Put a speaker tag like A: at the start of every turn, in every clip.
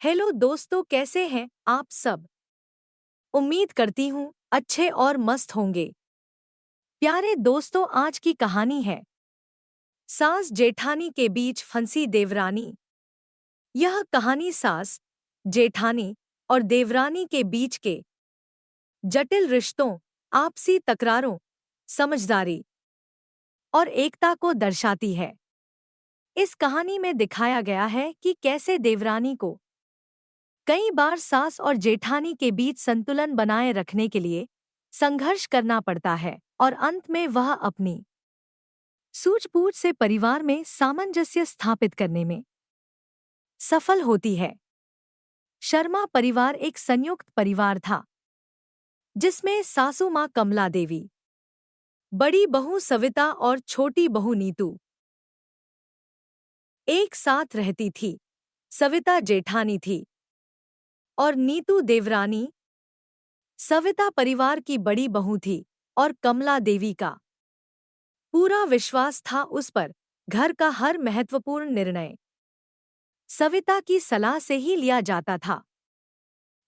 A: Hello दोस्तों, कैसे हैं आप सब। उम्मीद करती हूँ अच्छे और मस्त होंगे। प्यारे दोस्तों, आज की कहानी है सास जेठानी के बीच फंसी देवरानी। यह कहानी सास, जेठानी और देवरानी के बीच के जटिल रिश्तों, आपसी तकरारों, समझदारी और एकता को दर्शाती है। इस कहानी में दिखाया गया है कि कैसे देवरानी को कई बार सास और जेठानी के बीच संतुलन बनाए रखने के लिए संघर्ष करना पड़ता है और अंत में वह अपनी सूझबूझ से परिवार में सामंजस्य स्थापित करने में सफल होती है। शर्मा परिवार एक संयुक्त परिवार था जिसमें सासू माँ कमला देवी, बड़ी बहू सविता और छोटी बहू नीतू एक साथ रहती थी। सविता जेठानी थी और नीतू देवरानी। सविता परिवार की बड़ी बहू थी और कमला देवी का पूरा विश्वास था उस पर। घर का हर महत्वपूर्ण निर्णय सविता की सलाह से ही लिया जाता था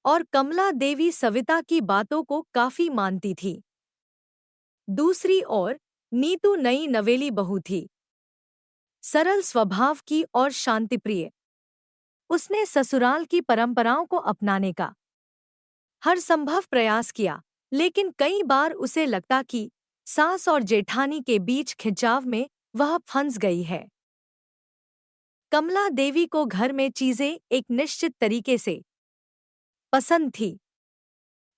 A: और कमला देवी सविता की बातों को काफी मानती थी। दूसरी ओर नीतू नई नवेली बहू थी, सरल स्वभाव की और शांतिप्रिय। उसने ससुराल की परंपराओं को अपनाने का हर संभव प्रयास किया, लेकिन कई बार उसे लगता कि सास और जेठानी के बीच खिंचाव में वह फंस गई है। कमला देवी को घर में चीजें एक निश्चित तरीके से पसंद थी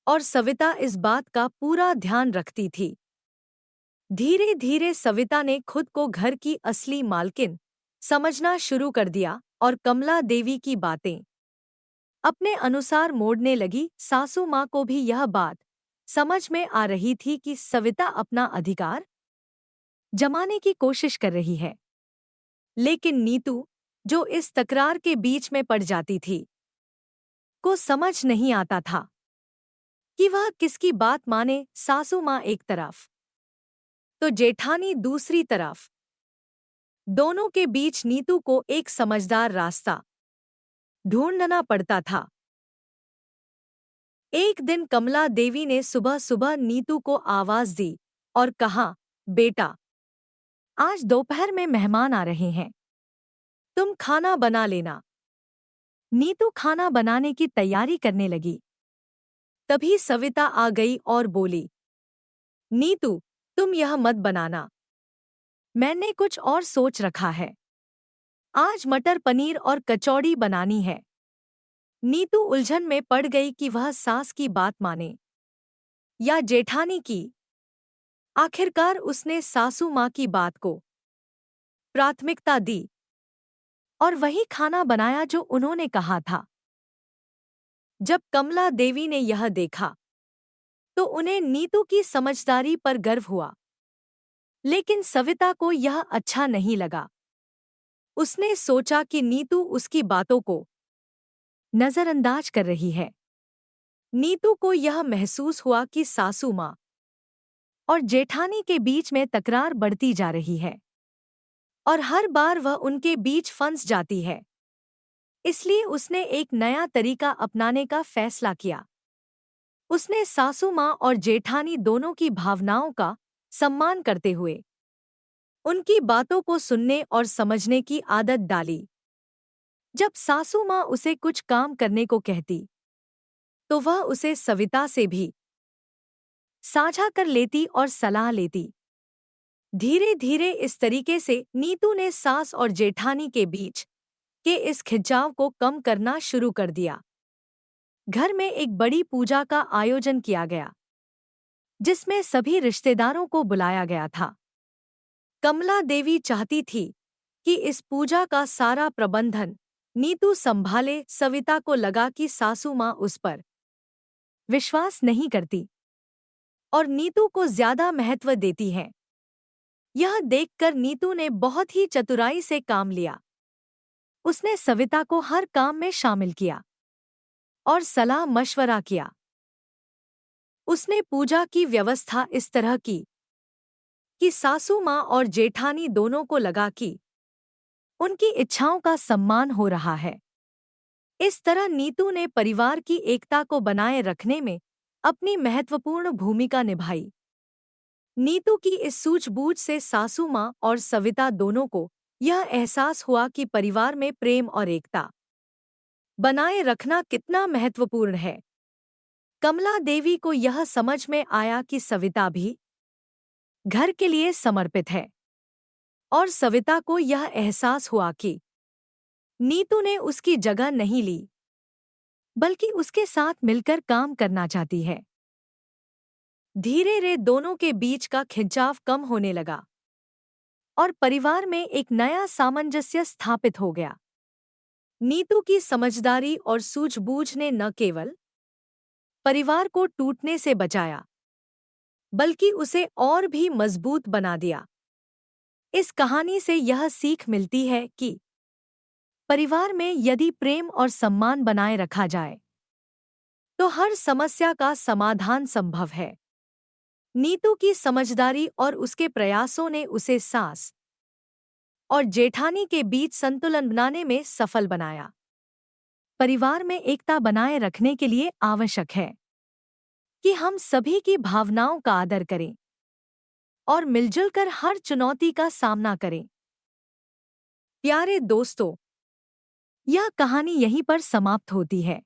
A: और सविता इस बात का पूरा ध्यान रखती थी। धीरे धीरे सविता ने खुद को घर की असली मालकिन समझना शुरू कर दिया और कमला देवी की बातें अपने अनुसार मोड़ने लगी। सासू माँ को भी यह बात समझ में आ रही थी कि सविता अपना अधिकार जमाने की कोशिश कर रही है, लेकिन नीतू, जो इस तकरार के बीच में पड़ जाती थी, को समझ नहीं आता था कि वह किसकी बात माने। सासू माँ एक तरफ तो जेठानी दूसरी तरफ, दोनों के बीच नीतू को एक समझदार रास्ता ढूंढना पड़ता था। एक दिन कमला देवी ने सुबह सुबह नीतू को आवाज दी और कहा, बेटा, आज दोपहर में मेहमान आ रहे हैं, तुम खाना बना लेना। नीतू खाना बनाने की तैयारी करने लगी। तभी सविता आ गई और बोली, नीतू, तुम यह मत बनाना, मैंने कुछ और सोच रखा है। आज मटर पनीर और कचौड़ी बनानी है। नीतू उलझन में पड़ गई कि वह सास की बात माने या जेठानी की। आखिरकार उसने सासू माँ की बात को प्राथमिकता दी और वही खाना बनाया जो उन्होंने कहा था। जब कमला देवी ने यह देखा तो उन्हें नीतू की समझदारी पर गर्व हुआ, लेकिन सविता को यह अच्छा नहीं लगा। उसने सोचा कि नीतू उसकी बातों को नजरअंदाज कर रही है। नीतू को यह महसूस हुआ कि सासू माँ और जेठानी के बीच में तकरार बढ़ती जा रही है और हर बार वह उनके बीच फंस जाती है। इसलिए उसने एक नया तरीका अपनाने का फैसला किया। उसने सासू माँ और जेठानी दोनों की भावनाओं का सम्मान करते हुए उनकी बातों को सुनने और समझने की आदत डाली। जब सासू माँ उसे कुछ काम करने को कहती तो वह उसे सविता से भी साझा कर लेती और सलाह लेती। धीरे धीरे इस तरीके से नीतू ने सास और जेठानी के बीच के इस खिंचाव को कम करना शुरू कर दिया। घर में एक बड़ी पूजा का आयोजन किया गया जिसमें सभी रिश्तेदारों को बुलाया गया था। कमला देवी चाहती थी कि इस पूजा का सारा प्रबंधन नीतू संभाले। सविता को लगा कि सासू माँ उस पर विश्वास नहीं करती और नीतू को ज्यादा महत्व देती है। यह देखकर नीतू ने बहुत ही चतुराई से काम लिया। उसने सविता को हर काम में शामिल किया और सलाह मशवरा किया। उसने पूजा की व्यवस्था इस तरह की कि सासू माँ और जेठानी दोनों को लगा कि उनकी इच्छाओं का सम्मान हो रहा है। इस तरह नीतू ने परिवार की एकता को बनाए रखने में अपनी महत्वपूर्ण भूमिका निभाई। नीतू की इस सूझबूझ से सासू माँ और सविता दोनों को यह एहसास हुआ कि परिवार में प्रेम और एकता बनाए रखना कितना महत्वपूर्ण है। कमला देवी को यह समझ में आया कि सविता भी घर के लिए समर्पित है, और सविता को यह एहसास हुआ कि नीतू ने उसकी जगह नहीं ली, बल्कि उसके साथ मिलकर काम करना चाहती है। धीरे धीरे दोनों के बीच का खिंचाव कम होने लगा और परिवार में एक नया सामंजस्य स्थापित हो गया। नीतू की समझदारी और सूझबूझ ने न केवल परिवार को टूटने से बचाया, बल्कि उसे और भी मजबूत बना दिया। इस कहानी से यह सीख मिलती है कि परिवार में यदि प्रेम और सम्मान बनाए रखा जाए, तो हर समस्या का समाधान संभव है। नीतू की समझदारी और उसके प्रयासों ने उसे सास और जेठानी के बीच संतुलन बनाने में सफल बनाया। परिवार में एकता बनाए रखने के लिए आवश्यक है कि हम सभी की भावनाओं का आदर करें और मिलजुल कर हर चुनौती का सामना करें। प्यारे दोस्तों, यह कहानी यहीं पर समाप्त होती है।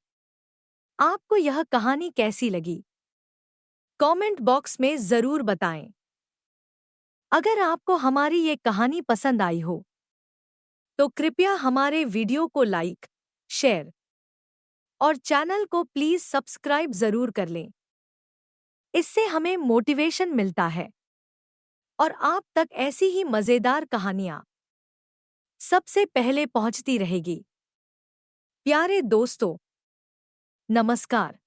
A: आपको यह कहानी कैसी लगी? कमेंट बॉक्स में जरूर बताएं। अगर आपको हमारी ये कहानी पसंद आई हो, तो कृपया हमारे वीडियो को लाइक, शेयर और चैनल को प्लीज सब्सक्राइब जरूर कर लें। इससे हमें मोटिवेशन मिलता है और आप तक ऐसी ही मजेदार कहानियां सबसे पहले पहुंचती रहेगी। प्यारे दोस्तों, नमस्कार।